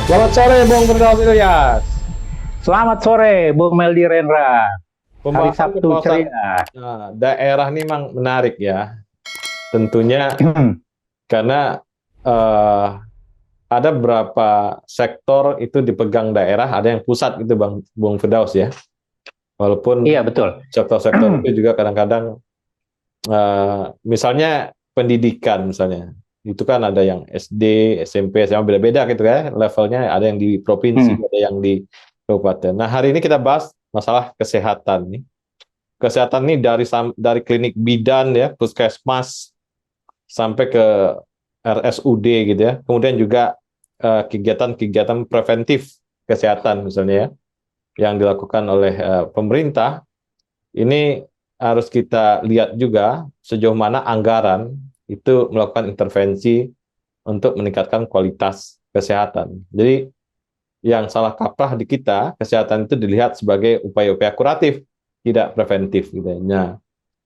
Selamat sore, Bung Firdaus Ilyas. Selamat sore, Bung Meldi Rendra. Hari Sabtu Pembahasan ceria. daerah ini memang menarik ya. Tentunya karena eh, ada beberapa sektor itu dipegang daerah, ada yang pusat gitu, Bung Firdaus ya. Walaupun Iya, betul. sektor-sektor itu juga kadang-kadang, misalnya pendidikan misalnya, itu kan ada yang SD, SMP, SMA beda-beda gitu ya levelnya. Ada yang di provinsi, Hmm, ada yang di kabupaten. Nah, hari ini kita bahas masalah kesehatan nih. Kesehatan ini dari klinik bidan ya, puskesmas sampai ke RSUD gitu ya. Kemudian juga kegiatan-kegiatan preventif kesehatan misalnya ya, yang dilakukan oleh pemerintah. Ini harus kita lihat juga sejauh mana anggaran itu melakukan intervensi untuk meningkatkan kualitas kesehatan. Jadi yang salah kaprah di kita, kesehatan itu dilihat sebagai upaya-upaya kuratif, tidak preventif gitu ya. Nah,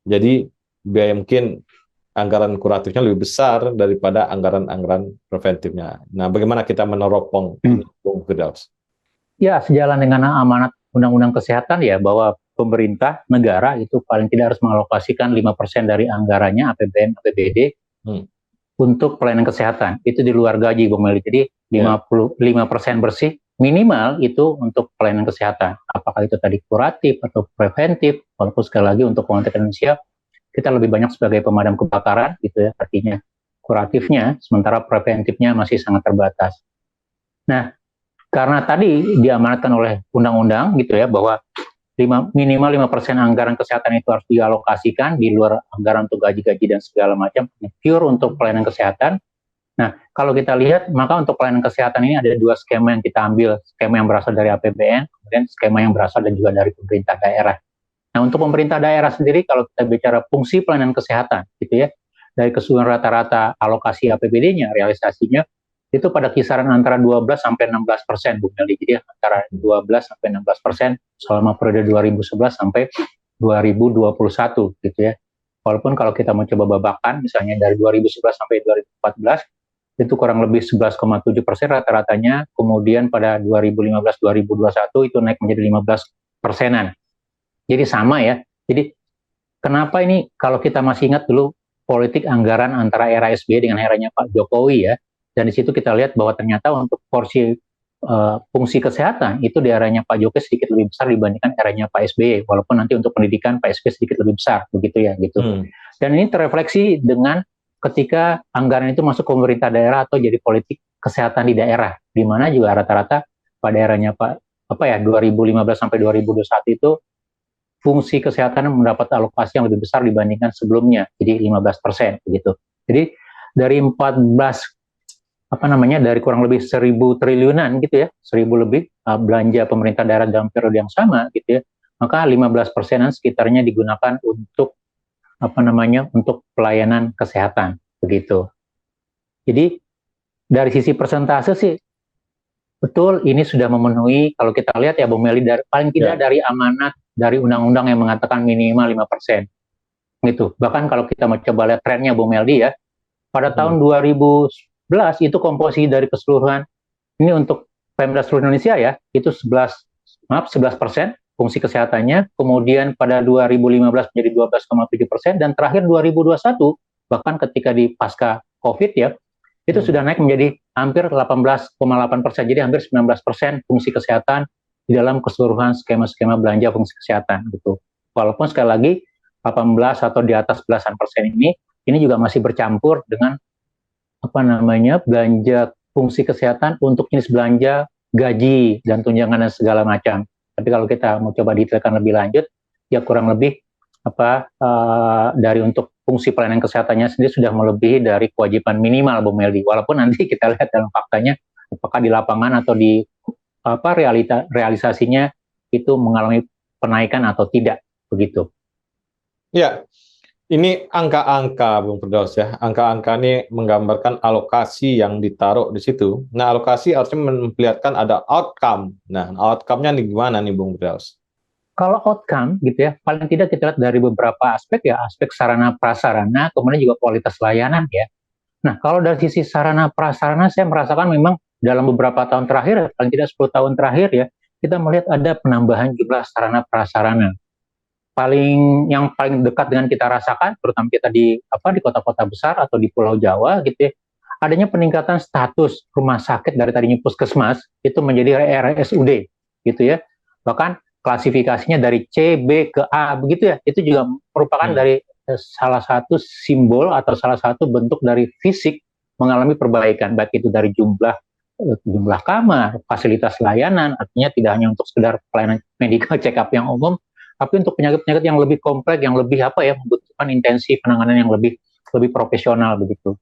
jadi biaya mungkin anggaran kuratifnya lebih besar daripada anggaran-anggaran preventifnya. Nah, bagaimana kita meneropong hmm. ini, Bung Firdaus? Ya, sejalan dengan amanat Undang-Undang Kesehatan ya, bahwa pemerintah negara itu paling tidak harus mengalokasikan 5% dari anggarannya APBN, APBD Hmm. untuk pelayanan kesehatan. Itu di luar gaji, Bung Meldi. Jadi Ya. 55% bersih minimal itu untuk pelayanan kesehatan. Apakah itu tadi kuratif atau preventif, walaupun sekali lagi untuk konteks Indonesia kita lebih banyak sebagai pemadam kebakaran gitu ya, artinya kuratifnya, sementara preventifnya masih sangat terbatas. Nah, karena tadi diamanatkan oleh undang-undang gitu ya, bahwa minimal 5% anggaran kesehatan itu harus dialokasikan di luar anggaran untuk gaji-gaji dan segala macam, pure untuk pelayanan kesehatan. Nah, kalau kita lihat, maka untuk pelayanan kesehatan ini ada dua skema yang kita ambil, skema yang berasal dari APBN, kemudian skema yang berasal dan juga dari pemerintah daerah. Nah, untuk pemerintah daerah sendiri, kalau kita bicara fungsi pelayanan kesehatan, gitu ya, dari keseluruhan rata-rata alokasi APBD-nya, realisasinya, itu pada kisaran antara 12 sampai 16%, Bu Meldi. Jadi antara 12 sampai 16% selama periode 2011 sampai 2021, gitu ya. Walaupun kalau kita mau coba babakan, misalnya dari 2011 sampai 2014, itu kurang lebih 11,7% rata-ratanya, kemudian pada 2015-2021 itu naik menjadi 15%-an. Jadi sama ya. Jadi kenapa ini kalau kita masih ingat dulu politik anggaran antara era SBY dengan eranya Pak Jokowi ya, dan di situ kita lihat bahwa ternyata untuk porsi fungsi kesehatan itu di eranya Pak Jokowi sedikit lebih besar dibandingkan eranya Pak SBY, walaupun nanti untuk pendidikan Pak SBY sedikit lebih besar, begitu ya gitu. Hmm. Dan ini terrefleksi dengan ketika anggaran itu masuk ke pemerintah daerah atau jadi politik kesehatan di daerah, di mana juga rata-rata pada eranya Pak 2015 sampai 2021 itu fungsi kesehatan mendapat alokasi yang lebih besar dibandingkan sebelumnya, jadi 15% begitu. Jadi dari 14 dari kurang lebih 1.000 triliunan gitu ya, 1.000 lebih belanja pemerintah daerah dalam periode yang sama gitu ya, maka 15%-an sekitarnya digunakan untuk untuk pelayanan kesehatan begitu. Jadi dari sisi persentase sih betul, ini sudah memenuhi, kalau kita lihat ya Bung Meli, paling tidak Ya. dari amanat dari undang-undang yang mengatakan minimal 5%. Gitu. Bahkan kalau kita mau coba lihat trennya Bung Meldi ya, pada Hmm. tahun 2011 itu komposisi dari keseluruhan, ini untuk Pemda seluruh Indonesia ya, itu 11% fungsi kesehatannya, kemudian pada 2015 menjadi 12,7%, dan terakhir 2021, bahkan ketika di pasca COVID ya, itu Hmm. sudah naik menjadi hampir 18,8%, jadi hampir 19% fungsi kesehatan di dalam keseluruhan skema-skema belanja fungsi kesehatan gitu. Walaupun sekali lagi 18 atau di atas belasan persen ini juga masih bercampur dengan belanja fungsi kesehatan untuk jenis belanja gaji dan tunjangan dan segala macam. Tapi kalau kita mau coba detailkan lebih lanjut, ya kurang lebih dari untuk fungsi pelayanan kesehatannya sendiri sudah melebihi dari kewajiban minimal, Bu Meldi. Walaupun nanti kita lihat dalam faktanya apakah di lapangan atau di realisasinya itu mengalami penaikan atau tidak begitu. Ya, ini angka-angka, Bung Firdaus ya. Angka-angka ini menggambarkan alokasi yang ditaruh di situ. Nah, alokasi harusnya memperlihatkan ada outcome. Nah, outcome-nya nih gimana nih, Bung Firdaus? Kalau outcome gitu ya, paling tidak kita lihat dari beberapa aspek ya, aspek sarana prasarana, kemudian juga kualitas layanan ya. Nah, kalau dari sisi sarana prasarana saya merasakan memang dalam beberapa tahun terakhir, paling tidak 10 tahun terakhir ya, kita melihat ada penambahan jumlah sarana prasarana. Yang paling dekat dengan kita rasakan, terutama kita di kota-kota besar atau di Pulau Jawa gitu ya, adanya peningkatan status rumah sakit dari tadinya puskesmas itu menjadi RSUD gitu ya. Bahkan klasifikasinya dari C, B ke A begitu ya. Itu juga merupakan dari salah satu simbol atau salah satu bentuk dari fisik mengalami perbaikan, baik itu dari jumlah kamar, fasilitas layanan, artinya tidak hanya untuk sekedar pelayanan medical check up yang umum, tapi untuk penyakit-penyakit yang lebih kompleks, yang lebih membutuhkan intensi penanganan yang lebih profesional begitu.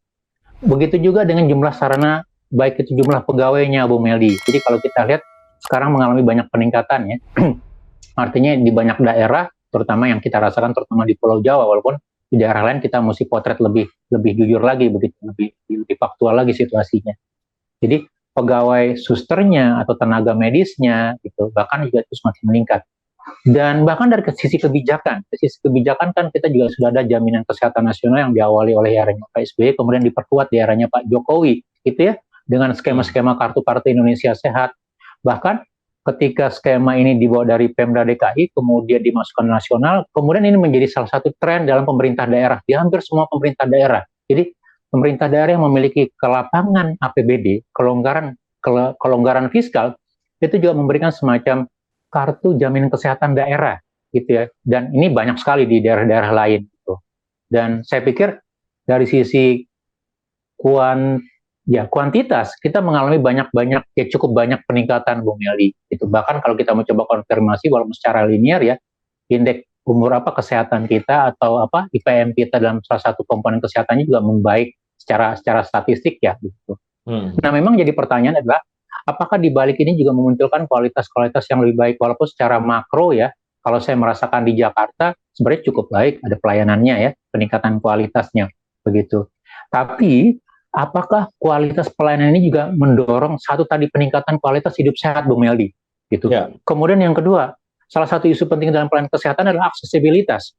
Begitu juga dengan jumlah sarana, baik itu jumlah pegawainya, Bu Meldi. Jadi kalau kita lihat sekarang mengalami banyak peningkatan ya. Artinya di banyak daerah, terutama yang kita rasakan, terutama di Pulau Jawa, walaupun di daerah lain kita mesti potret lebih jujur lagi, begitu lebih faktual lagi situasinya. Jadi pegawai susternya atau tenaga medisnya, gitu, bahkan juga itu semakin meningkat. Dan bahkan dari sisi kebijakan kan kita juga sudah ada jaminan kesehatan nasional yang diawali oleh eranya Pak SBY, kemudian diperkuat di eranya Pak Jokowi, gitu ya, dengan skema-skema kartu Indonesia Sehat. Bahkan ketika skema ini dibawa dari Pemda DKI, kemudian dimasukkan nasional, kemudian ini menjadi salah satu tren dalam pemerintah daerah, di hampir semua pemerintah daerah. Jadi pemerintah daerah yang memiliki kelapangan APBD, kelonggaran fiskal, itu juga memberikan semacam kartu jaminan kesehatan daerah gitu ya, dan ini banyak sekali di daerah-daerah lain gitu. Dan saya pikir dari sisi kuantitas kita mengalami cukup banyak peningkatan, Bung Meldi. Itu bahkan kalau kita mau coba konfirmasi walaupun secara linear ya, indeks umur kesehatan kita atau IPM kita dalam salah satu komponen kesehatannya juga membaik secara statistik ya gitu. Nah, memang jadi pertanyaan adalah apakah di balik ini juga memunculkan kualitas-kualitas yang lebih baik, walaupun secara makro ya, kalau saya merasakan di Jakarta sebenarnya cukup baik, ada pelayanannya ya, peningkatan kualitasnya begitu. Tapi apakah kualitas pelayanan ini juga mendorong satu tadi peningkatan kualitas hidup sehat, Bung Meldi gitu. Yeah. Kemudian yang kedua, salah satu isu penting dalam pelayanan kesehatan adalah aksesibilitas.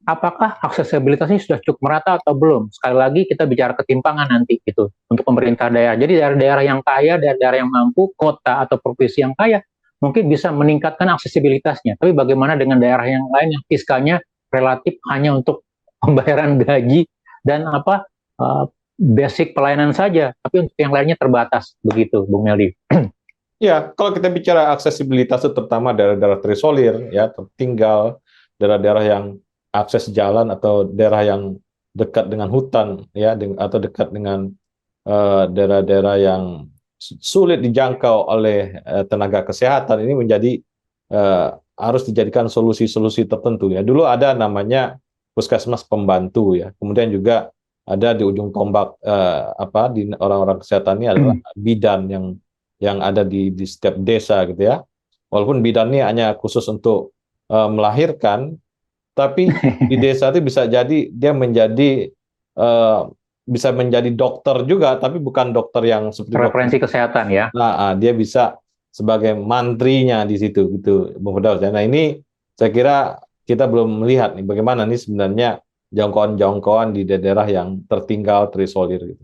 Apakah aksesibilitasnya sudah cukup merata atau belum? Sekali lagi kita bicara ketimpangan nanti gitu untuk pemerintah daerah. Jadi daerah-daerah yang kaya, daerah-daerah yang mampu, kota atau provinsi yang kaya mungkin bisa meningkatkan aksesibilitasnya. Tapi bagaimana dengan daerah yang lain yang fiskalnya relatif hanya untuk pembayaran gaji dan basic pelayanan saja, tapi untuk yang lainnya terbatas begitu, Bung Meldi. Ya, kalau kita bicara aksesibilitas itu terutama daerah-daerah terisolir, ya tertinggal, daerah-daerah yang akses jalan atau daerah yang dekat dengan hutan ya atau dekat dengan daerah-daerah yang sulit dijangkau oleh tenaga kesehatan, ini menjadi harus dijadikan solusi-solusi tertentu ya. Dulu ada namanya puskesmas pembantu ya. Kemudian juga ada di ujung tombak di orang-orang kesehatan ini adalah bidan yang ada di setiap desa gitu ya. Walaupun bidan ini hanya khusus untuk melahirkan, tapi di desa itu bisa jadi dia bisa menjadi dokter juga, tapi bukan dokter yang seperti referensi kesehatan ya. Nah, dia bisa sebagai mantrinya di situ gitu, Bung Firdaus. Nah, ini saya kira kita belum melihat nih bagaimana nih sebenarnya jangkauan-jangkauan di daerah yang tertinggal terisolir gitu.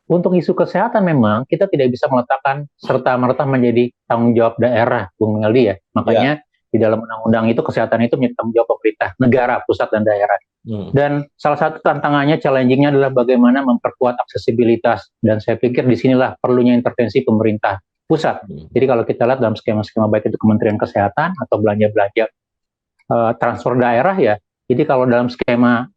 Untuk isu kesehatan memang kita tidak bisa meletakkan serta-merta menjadi tanggung jawab daerah, Bung Meldi ya. Makanya di dalam undang-undang itu kesehatan itu menjadi tanggung jawab pemerintah, negara, pusat dan daerah. Dan salah satu tantangannya, challenging-nya adalah bagaimana memperkuat aksesibilitas. Dan saya pikir disinilah perlunya intervensi pemerintah pusat. Jadi kalau kita lihat dalam skema-skema baik itu Kementerian Kesehatan atau belanja-belanja transfer daerah ya. Jadi kalau dalam skema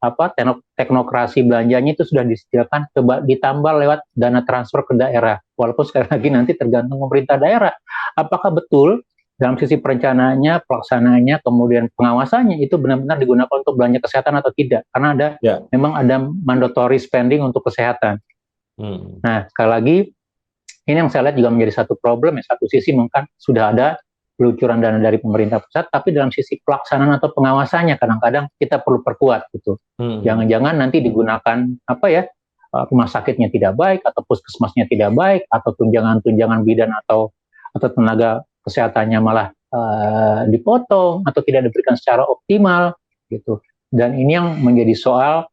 teknokrasi belanjanya itu sudah disediakan, coba ditambah lewat dana transfer ke daerah. Walaupun sekali lagi nanti tergantung pemerintah daerah. Apakah betul dalam sisi perencanaannya, pelaksanaannya, kemudian pengawasannya itu benar-benar digunakan untuk belanja kesehatan atau tidak? Karena memang ada mandatory spending untuk kesehatan. Nah, sekali lagi ini yang saya lihat juga menjadi satu problem ya. Satu sisi mungkin sudah ada pelucuran dana dari pemerintah pusat, tapi dalam sisi pelaksanaan atau pengawasannya kadang-kadang kita perlu perkuat gitu. Jangan-jangan nanti digunakan rumah sakitnya tidak baik atau puskesmasnya tidak baik atau tunjangan-tunjangan bidan atau tenaga kesehatannya malah dipotong atau tidak diberikan secara optimal gitu. Dan ini yang menjadi soal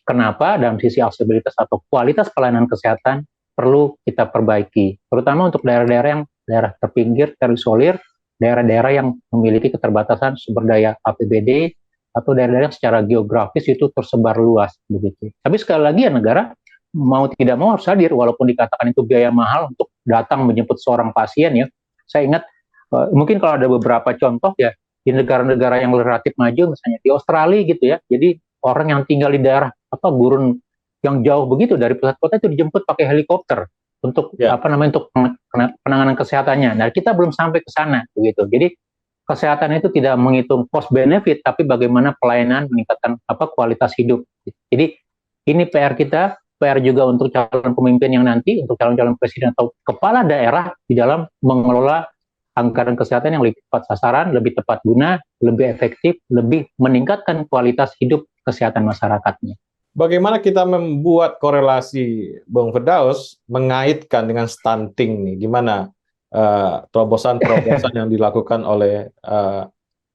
kenapa dalam sisi aksesibilitas atau kualitas pelayanan kesehatan perlu kita perbaiki, terutama untuk daerah-daerah yang daerah terpinggir, terisolir, daerah-daerah yang memiliki keterbatasan sumber daya APBD, atau daerah-daerah yang secara geografis itu tersebar luas begitu. Tapi sekali lagi ya, negara mau tidak mau harus hadir, walaupun dikatakan itu biaya mahal untuk datang menjemput seorang pasien ya. Saya ingat mungkin kalau ada beberapa contoh ya di negara-negara yang relatif maju, misalnya di Australia gitu ya. Jadi orang yang tinggal di daerah gurun yang jauh begitu dari pusat kota itu dijemput pakai helikopter untuk untuk penanganan kesehatannya. Nah, kita belum sampai ke sana begitu. Jadi kesehatan itu tidak menghitung cost benefit, tapi bagaimana pelayanan meningkatkan kualitas hidup. Jadi ini PR kita, PR juga untuk calon pemimpin yang nanti, untuk calon-calon presiden atau kepala daerah di dalam mengelola anggaran kesehatan yang lebih tepat sasaran, lebih tepat guna, lebih efektif, lebih meningkatkan kualitas hidup kesehatan masyarakatnya. Bagaimana kita membuat korelasi, Bung Firdaus, mengaitkan dengan stunting nih? Gimana terobosan-terobosan yang dilakukan oleh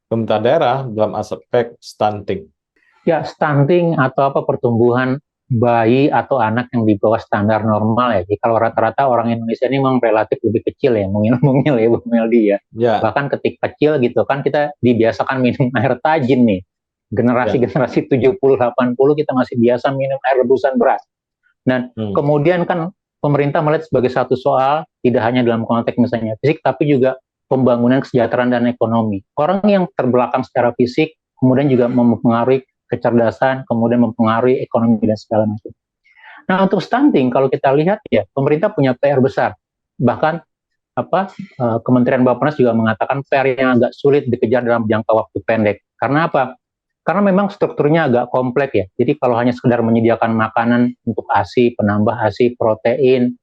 pemerintah daerah dalam aspek stunting? Ya, stunting atau pertumbuhan bayi atau anak yang di bawah standar normal ya. Jadi kalau rata-rata orang Indonesia ini memang relatif lebih kecil ya, mungil-mungil ya, Bung Meldi ya. Bahkan ketika kecil gitu kan kita dibiasakan minum air tajin nih. Generasi-generasi 70-80 kita masih biasa minum air rebusan beras. Dan kemudian kan pemerintah melihat sebagai satu soal, tidak hanya dalam konteks misalnya fisik, tapi juga pembangunan kesejahteraan dan ekonomi. Orang yang terbelakang secara fisik, kemudian juga mempengaruhi kecerdasan, kemudian mempengaruhi ekonomi dan segala macam. Nah, untuk stunting, kalau kita lihat ya, pemerintah punya PR besar. Bahkan Kementerian Bappenas juga mengatakan PR yang agak sulit dikejar dalam jangka waktu pendek. Karena apa? Karena memang strukturnya agak kompleks ya. Jadi kalau hanya sekedar menyediakan makanan untuk ASI, penambah ASI, protein,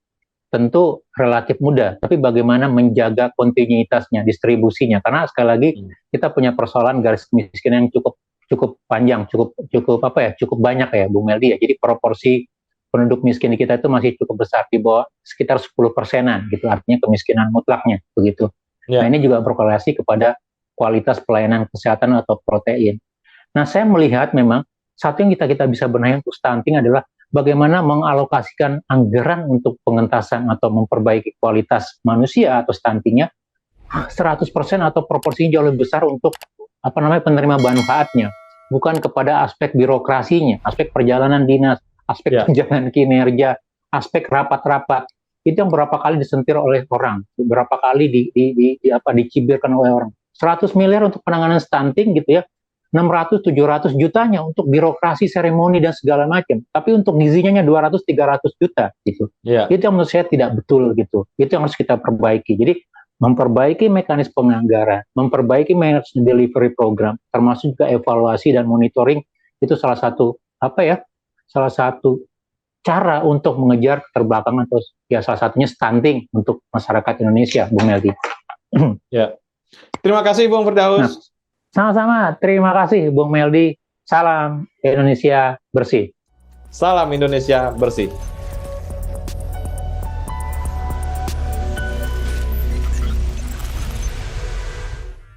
tentu relatif mudah. Tapi bagaimana menjaga kontinuitasnya, distribusinya? Karena sekali lagi kita punya persoalan garis kemiskinan yang cukup panjang, cukup banyak ya, Bung Meldi ya. Jadi proporsi penduduk miskin di kita itu masih cukup besar, di bawah sekitar 10%-an gitu. Artinya kemiskinan mutlaknya begitu. Nah, ini juga berkorelasi kepada kualitas pelayanan kesehatan atau protein. Nah, saya melihat memang satu yang kita bisa benahi untuk stunting adalah bagaimana mengalokasikan anggaran untuk pengentasan atau memperbaiki kualitas manusia atau stuntingnya 100% atau proporsinya jauh lebih besar untuk penerima manfaatnya, bukan kepada aspek birokrasinya, aspek perjalanan dinas, aspek perjalanan kinerja, aspek rapat-rapat. Itu yang berapa kali disentir oleh orang, berapa kali dicibirkan oleh orang. 100 miliar untuk penanganan stunting gitu ya. 600-700 jutanya untuk birokrasi, seremoni dan segala macam. Tapi untuk gizinya 200-300 juta gitu. Itu yang menurut saya tidak betul gitu. Itu yang harus kita perbaiki. Jadi memperbaiki mekanisme penganggaran, memperbaiki mekanisme delivery program, termasuk juga evaluasi dan monitoring, itu salah satu cara untuk mengejar keterbelakangan atau ya salah satunya stunting untuk masyarakat Indonesia, Bung Meldi. Ya. Terima kasih Bung Firdaus. Sama-sama, terima kasih Bung Meldi. Salam Indonesia bersih. Salam Indonesia bersih.